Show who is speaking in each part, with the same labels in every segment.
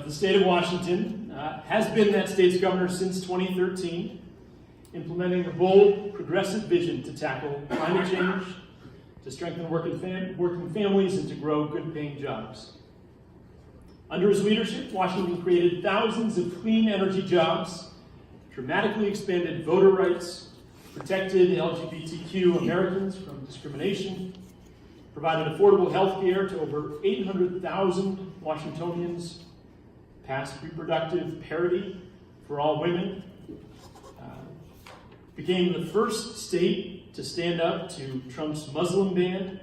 Speaker 1: the state of Washington has been that state's governor since 2013, implementing a bold, progressive vision to tackle climate change, to strengthen working families, and to grow good-paying jobs. Under his leadership, Washington created thousands of clean energy jobs, dramatically expanded voter rights, protected LGBTQ Americans from discrimination, provided affordable health care to over 800,000 Washingtonians, passed reproductive parity for all women, became the first state to stand up to Trump's Muslim ban,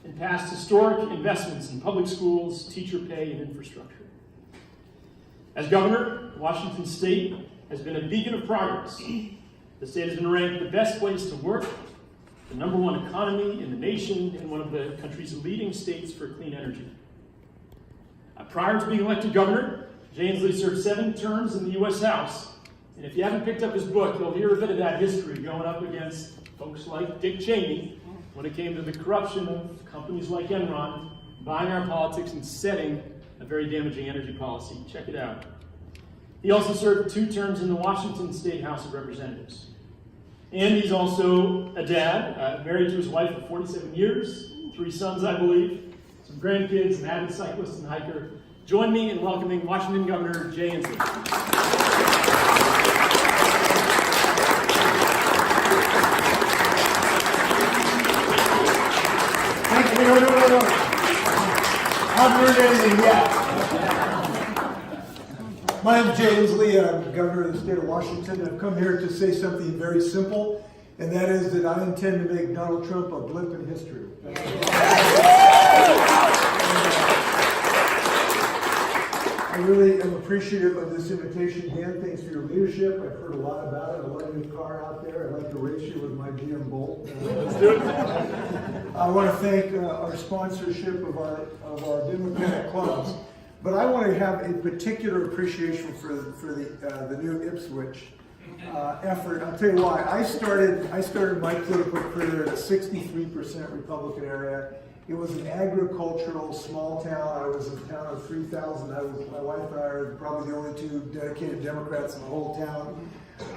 Speaker 1: and passed historic investments in public schools, teacher pay, and infrastructure. As governor, Washington State has been a beacon of progress. The state has been ranked the best place to work, the #1 economy in the nation, and one of the country's leading states for clean energy. Prior to being elected governor, Jay Inslee served 7 terms in the U.S. House. And if you haven't picked up his book, you'll hear a bit of that history going up against folks like Dick Cheney when it came to the corruption of companies like Enron, buying our politics and setting a very damaging energy policy. Check it out. He also served 2 terms in the Washington State House of Representatives. And he's also a dad, married to his wife for 47 years, 3 sons, I believe, some grandkids, an avid cyclist and hiker. Join me in welcoming Washington Governor Jay Inslee.
Speaker 2: No. I haven't heard anything yet. My name is Jay Inslee. I'm Governor of the state of Washington. I've come here to say something very simple, and that is that I intend to make Donald Trump a blip in history. I really am appreciative of this invitation. Dan, thanks for your leadership. I've heard a lot about it. I love your car out there. I'd like to race you with my GM Bolt.
Speaker 1: Let's do it.
Speaker 2: I want to thank our sponsorship of our Democratic clubs, but I want to have a particular appreciation for the new Ipswich effort. I'll tell you why. I started my political career in a 63% Republican area. It was an agricultural small town. I was in a town of 3,000. My wife and I are probably the only 2 dedicated Democrats in the whole town.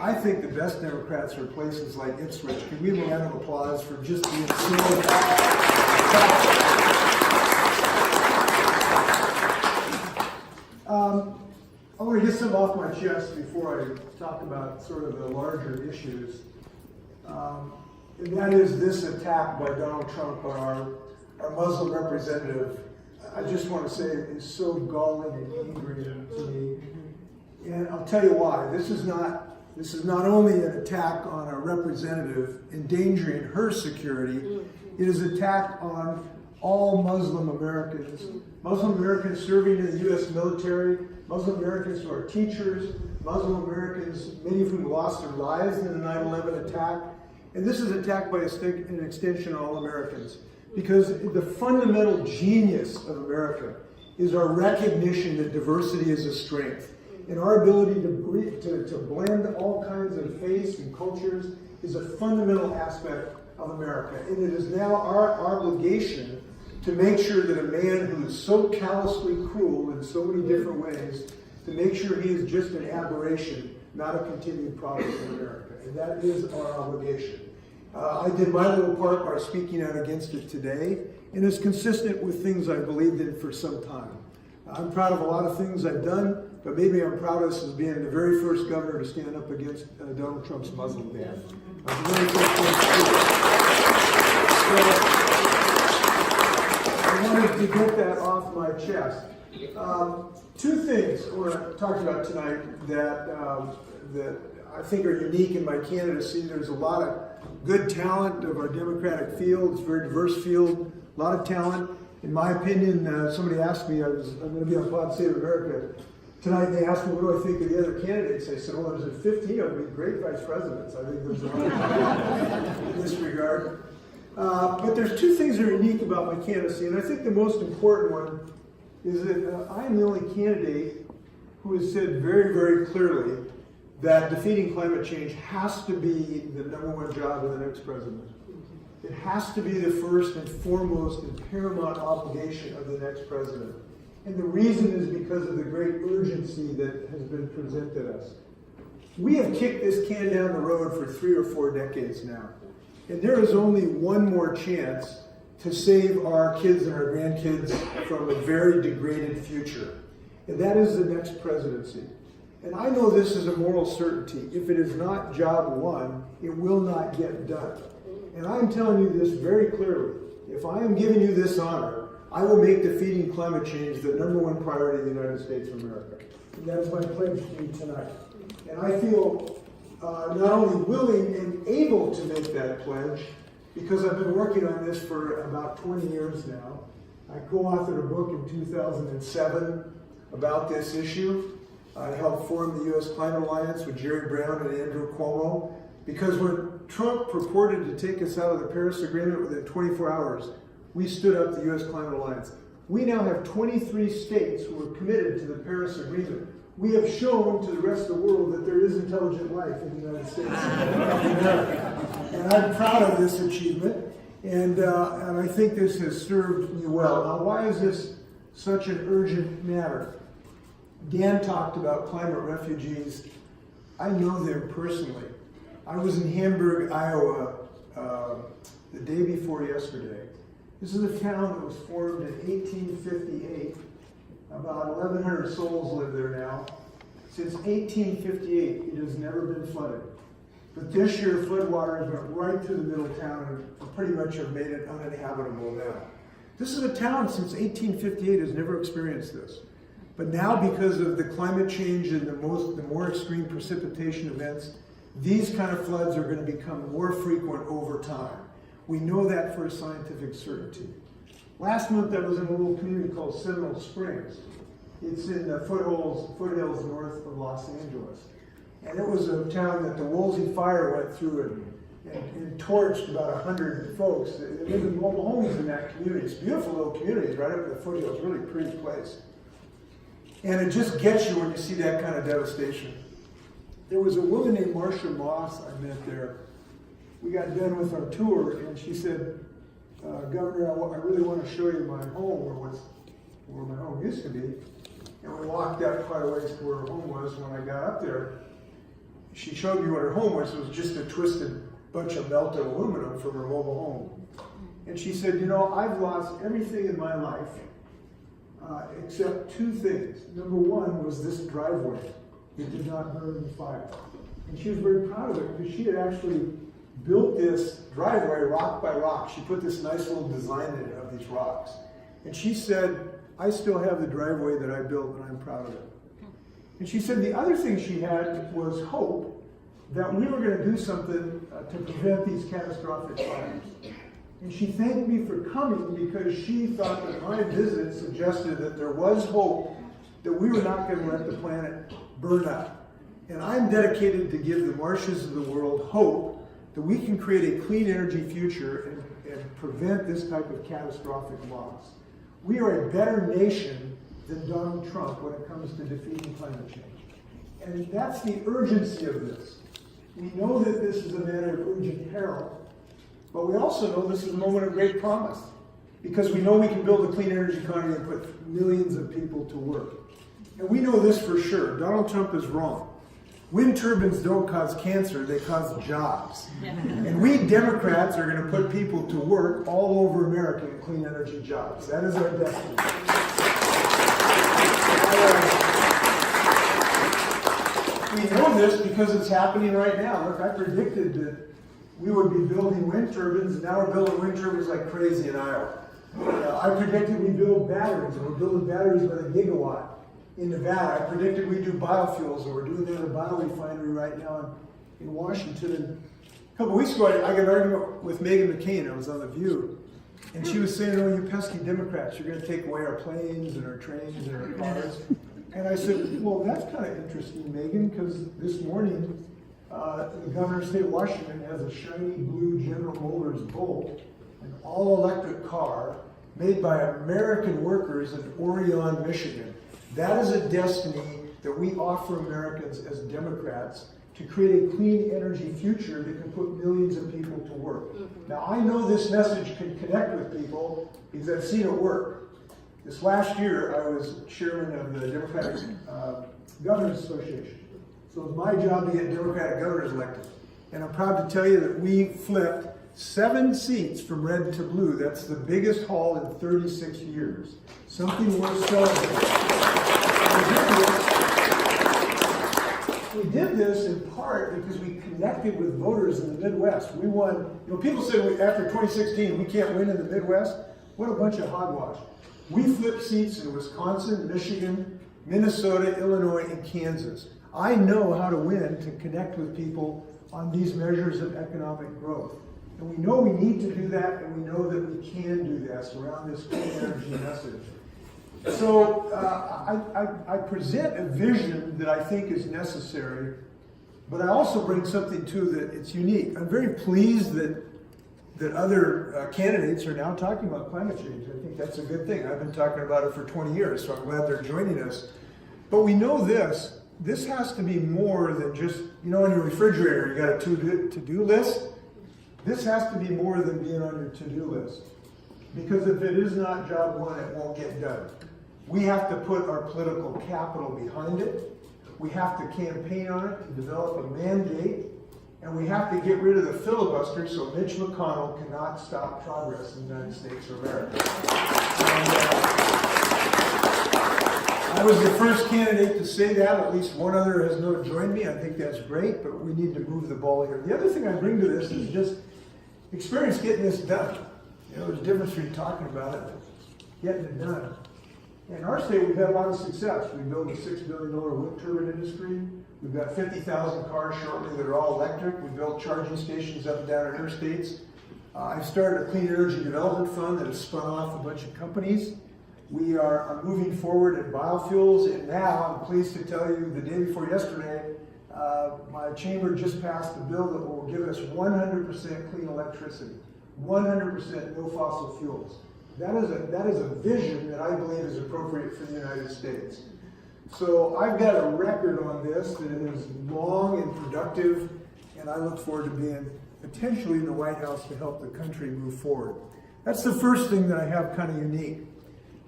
Speaker 2: I think the best Democrats are places like Ipswich. Can we have a round of applause for just being so I want to get some off my chest before I talk about sort of the larger issues. And that is this attack by Donald Trump on our Muslim representative. I just want to say it is so galling and angry to me. And I'll tell you why. This is not only an attack on a representative endangering her security, it is an attack on all Muslim Americans. Muslim Americans serving in the U.S. military, Muslim Americans who are teachers, Muslim Americans, many of whom lost their lives in the 9/11 attack. And this is an attack by an extension on all Americans. Because the fundamental genius of America is our recognition that diversity is a strength. And our ability to blend all kinds of faiths and cultures is a fundamental aspect of America. And it is now our obligation to make sure that a man who is so callously cruel in so many different ways, to make sure he is just an aberration, not a continued problem in America. And that is our obligation. I did my little part by speaking out against it today, and it's consistent with things I believed in for some time. I'm proud of a lot of things I've done, but maybe I'm proudest as being the very first governor to stand up against Donald Trump's Muslim ban. I'm very grateful. I wanted to get that off my chest. 2 things I want to talk about tonight that I think are unique in my candidacy. There's a lot of good talent of our Democratic field. It's a very diverse field, a lot of talent. In my opinion, somebody asked me, I'm going to be on Pod Save America tonight, they asked me, what do I think of the other candidates? I said, well, there's 15 of them, great vice presidents. I think there's a lot in this regard. But there's 2 things that are unique about my candidacy, and I think the most important one is that I am the only candidate who has said very, very clearly that defeating climate change has to be the #1 job of the next president. It has to be the first and foremost and paramount obligation of the next president. And the reason is because of the great urgency that has been presented us. We have kicked this can down the road for 3 or 4 decades now. And there is only one more chance to save our kids and our grandkids from a very degraded future. And that is the next presidency. And I know this is a moral certainty. If it is not job one, it will not get done. And I'm telling you this very clearly. If I am giving you this honor, I will make defeating climate change the #1 priority of the United States of America. And that is my pledge to you tonight. And I feel not only willing and able to make that pledge, because I've been working on this for about 20 years now. I co-authored a book in 2007 about this issue. I helped form the U.S. Climate Alliance with Jerry Brown and Andrew Cuomo, because when Trump purported to take us out of the Paris Agreement within 24 hours, we stood up the U.S. Climate Alliance. We now have 23 states who are committed to the Paris Agreement. We have shown to the rest of the world that there is intelligent life in the United States of America. And I'm proud of this achievement, and I think this has served me well. Now, why is this such an urgent matter? Dan talked about climate refugees. I know them personally. I was in Hamburg, Iowa, the day before yesterday. This is a town that was formed in 1858. About 1,100 souls live there now. Since 1858, it has never been flooded. But this year, floodwaters went right through the middle of town and pretty much have made it uninhabitable now. This is a town since 1858 has never experienced this. But now, because of the climate change and the more extreme precipitation events, these kind of floods are going to become more frequent over time. We know that for a scientific certainty. Last month, I was in a little community called Seminole Springs. It's in the foothills north of Los Angeles. And it was a town that the Woolsey Fire went through and torched about 100 folks. They live in mobile homes in that community. It's beautiful little communities right up in the foothills, really pretty place. And it just gets you when you see that kind of devastation. There was a woman named Marsha Moss I met there. We got done with our tour, and she said, Governor, I really want to show you my home, where my home used to be. And we walked out quite a ways to where her home was. When I got up there, she showed me what her home was. It was just a twisted bunch of melted aluminum from her mobile home. And she said, you know, I've lost everything in my life except 2 things. Number one was this driveway that did not burn in the fire. And she was very proud of it because she had actually built this driveway rock by rock. She put this nice little design in it of these rocks. And she said, I still have the driveway that I built and I'm proud of it. And she said the other thing she had was hope that we were going to do something to prevent these catastrophic fires. And she thanked me for coming because she thought that my visit suggested that there was hope that we were not going to let the planet burn up. And I'm dedicated to give the Marshas of the world hope that we can create a clean energy future and prevent this type of catastrophic loss. We are a better nation than Donald Trump when it comes to defeating climate change. And that's the urgency of this. We know that this is a matter of urgent peril, but we also know this is a moment of great promise because we know we can build a clean energy economy and put millions of people to work. And we know this for sure. Donald Trump is wrong. Wind turbines don't cause cancer, they cause jobs. And we Democrats are going to put people to work all over America in clean energy jobs. That is our destiny. We know this because it's happening right now. Look, I predicted that we would be building wind turbines, and now we're building wind turbines like crazy in Iowa. I predicted we build batteries, and we're building batteries by the gigawatt in Nevada. I predicted we do biofuels, and we're doing that at a biorefinery right now in Washington. And a couple weeks ago, I got an argument with Meghan McCain. I was on The View, and she was saying, "Oh, you pesky Democrats, you're going to take away our planes and our trains and our cars." And I said, well, that's kind of interesting, Megan, because this morning, the governor of the state of Washington has a shiny blue General Motors Bolt, an all-electric car made by American workers in Orion, Michigan. That is a destiny that we offer Americans as Democrats to create a clean energy future that can put millions of people to work. Now, I know this message can connect with people because I've seen it work. This last year, I was chairman of the Democratic Governors Association. So it was my job to get Democratic governors elected. And I'm proud to tell you that we flipped 7 seats from red to blue. That's the biggest haul in 36 years. Something worth celebrating. We did this in part because we connected with voters in the Midwest. We won, people said after 2016 we can't win in the Midwest. What a bunch of hogwash. We flipped seats in Wisconsin, Michigan, Minnesota, Illinois, and Kansas. I know how to win to connect with people on these measures of economic growth. And we know we need to do that, and we know that we can do this around this clean energy message. So I present a vision that I think is necessary, but I also bring something too that it's unique. I'm very pleased that other candidates are now talking about climate change. I think that's a good thing. I've been talking about it for 20 years, so I'm glad they're joining us. But we know this has to be more than just, on your refrigerator, you got a to-do list. This has to be more than being on your to-do list. Because if it is not job one, it won't get done. We have to put our political capital behind it. We have to campaign on it to develop a mandate. And we have to get rid of the filibuster so Mitch McConnell cannot stop progress in the United States of America. I was the first candidate to say that. At least one other has now joined me. I think that's great, but we need to move the ball here. The other thing I bring to this is just experience getting this done. There's a difference between talking about it and getting it done. In our state, we've had a lot of success. We built a $6 billion wind turbine industry. We've got 50,000 cars shortly that are all electric. We built charging stations up and down our interstates. I've started a clean energy development fund that has spun off a bunch of companies. We are moving forward in biofuels, and now I'm pleased to tell you the day before yesterday, my chamber just passed a bill that will give us 100% clean electricity, 100% no fossil fuels. That is a vision that I believe is appropriate for the United States. So I've got a record on this that is long and productive, and I look forward to being potentially in the White House to help the country move forward. That's the first thing that I have kind of unique.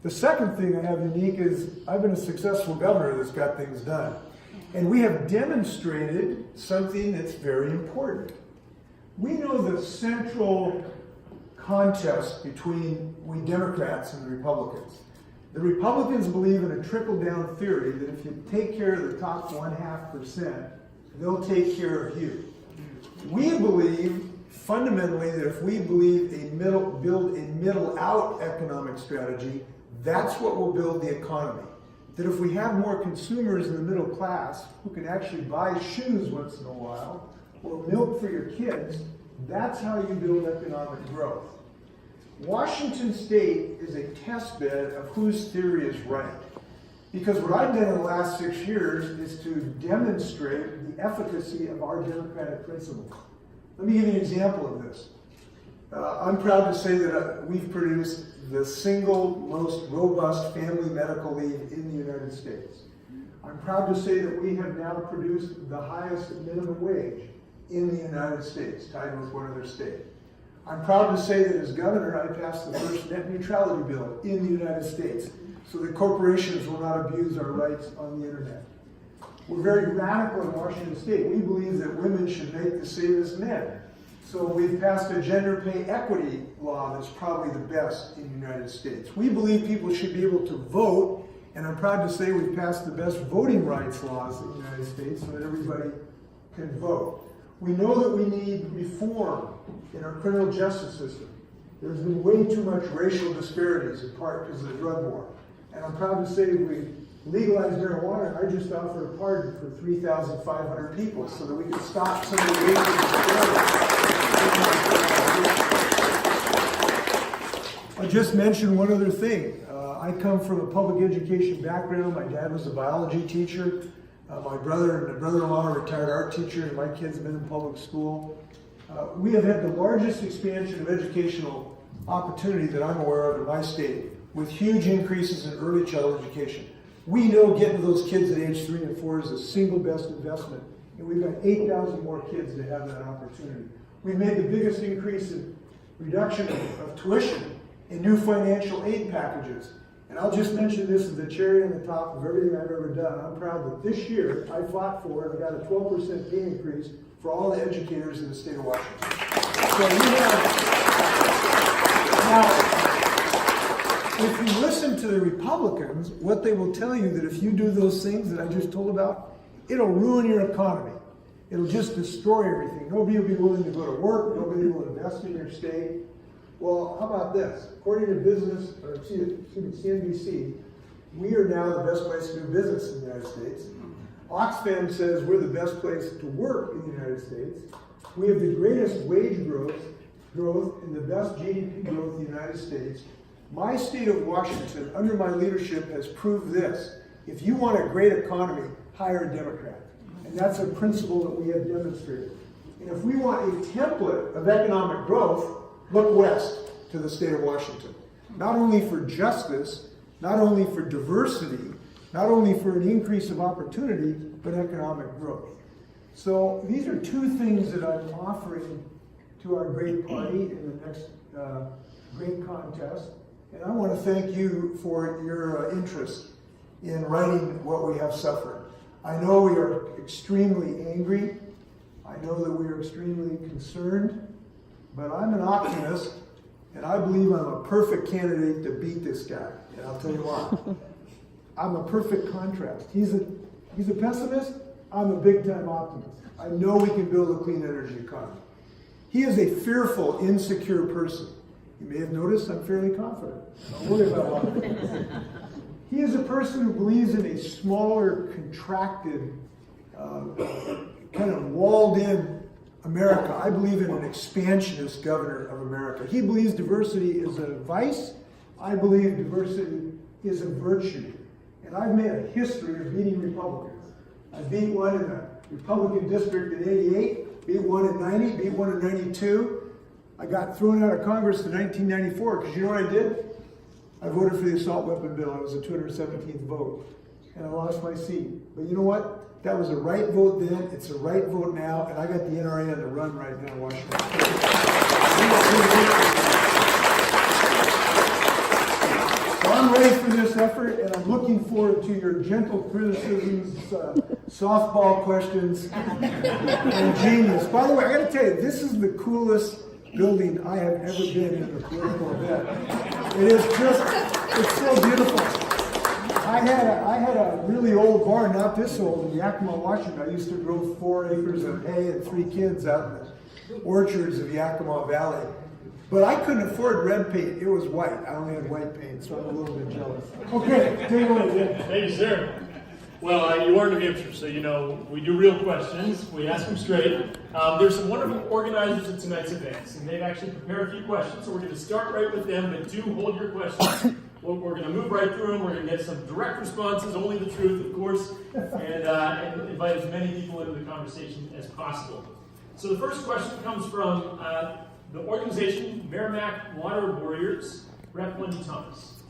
Speaker 2: The second thing I have unique is I've been a successful governor that's got things done. And we have demonstrated something that's very important. We know the central contest between we Democrats and the Republicans. The Republicans believe in a trickle-down theory that if you take care of the top 0.5%, they'll take care of you. We believe fundamentally that if we build a middle-out economic strategy, that's what will build the economy. That if we have more consumers in the middle class who can actually buy shoes once in a while, or milk for your kids, that's how you build economic growth. Washington State is a test bed of whose theory is right. Because what I've done in the last 6 years is to demonstrate the efficacy of our democratic principles. Let me give you an example of this. I'm proud to say that we've produced the single most robust family medical leave in the United States. I'm proud to say that we have now produced the highest minimum wage in the United States, tied with one other state. I'm proud to say that as governor, I passed the first net neutrality bill in the United States, so that corporations will not abuse our rights on the internet. We're very radical in Washington State. We believe that women should make the same as men. So we've passed a gender pay equity law that's probably the best in the United States. We believe people should be able to vote, and I'm proud to say we've passed the best voting rights laws in the United States so that everybody can vote. We know that we need reform in our criminal justice system. There's been way too much racial disparities, in part because of the drug war. And I'm proud to say we legalized marijuana. I just offered a pardon for 3,500 people so that we could stop some of the racial disparities. I'll just mention one other thing. I come from a public education background. My dad was a biology teacher. My brother and my brother-in-law are a retired art teacher, and my kids have been in public school. We have had the largest expansion of educational opportunity that I'm aware of in my state, with huge increases in early childhood education. We know getting to those kids at age 3 and 4 is the single best investment, and we've got 8,000 more kids that have that opportunity. We've made the biggest increase in reduction of tuition and new financial aid packages. And I'll just mention this as the cherry on the top of everything I've ever done. I'm proud that this year I fought for and I got a 12% pay increase for all the educators in the state of Washington. So we have, now, if you listen to the Republicans, what they will tell you that if you do those things that I just told about, it'll ruin your economy. It'll just destroy everything. Nobody will be willing to go to work. Nobody will invest in your state. Well, how about this? According to CNBC, we are now the best place to do business in the United States. Oxfam says we're the best place to work in the United States. We have the greatest wage growth and the best GDP growth in the United States. My state of Washington, under my leadership, has proved this. If you want a great economy, hire a Democrat. And that's a principle that we have demonstrated. And if we want a template of economic growth, look west to the state of Washington. Not only for justice, not only for diversity, not only for an increase of opportunity, but economic growth. So these are two things that I'm offering to our great party in the next great contest. And I want to thank you for your interest in righting what we have suffered. I know we are extremely angry. I know that we are extremely concerned. But I'm an optimist, and I believe I'm a perfect candidate to beat this guy. And I'll tell you why. I'm a perfect contrast. He's a pessimist. I'm a big-time optimist. I know we can build a clean energy economy. He is a fearful, insecure person. You may have noticed I'm fairly confident. Don't worry about a lot of things. He is a person who believes in a smaller, contracted, kind of walled-in America. I believe in an expansionist governor of America. He believes diversity is a vice. I believe diversity is a virtue. And I've made a history of beating Republicans. I beat one in the Republican district in '88, beat one in '90, beat one in '92. I got thrown out of Congress in 1994 because you know what I did? I voted for the assault weapon bill. I was the 217th vote. And I lost my seat. But you know what? That was a right vote then. It's a right vote now. And I got the NRA on the run right now in Washington. So I'm ready for this effort, and I'm looking forward to your gentle criticisms, softball questions, and genius. By the way, I got to tell you, this is the coolest building I have ever been in a political event. It is just, it's so beautiful. I had a really old barn, not this old, in Yakima, Washington. I used to grow 4 acres of hay and 3 kids out in the orchards of Yakima Valley. But I couldn't afford red paint. It was white. I only had white paint, so I'm a little bit jealous. Okay, take it away.
Speaker 1: Thank you, sir. Well, you are New Hampshire, so you know we do real questions. We ask them straight. There's some wonderful organizers at tonight's events, and they've actually prepared a few questions. So we're going to start right with them, but do hold your questions. We're going to move right through them. We're going to get some direct responses, only the truth, of course, and invite as many people into the conversation as possible. So the first question comes from the organization Merrimack Water Warriors, Rep. Wendy Thomas.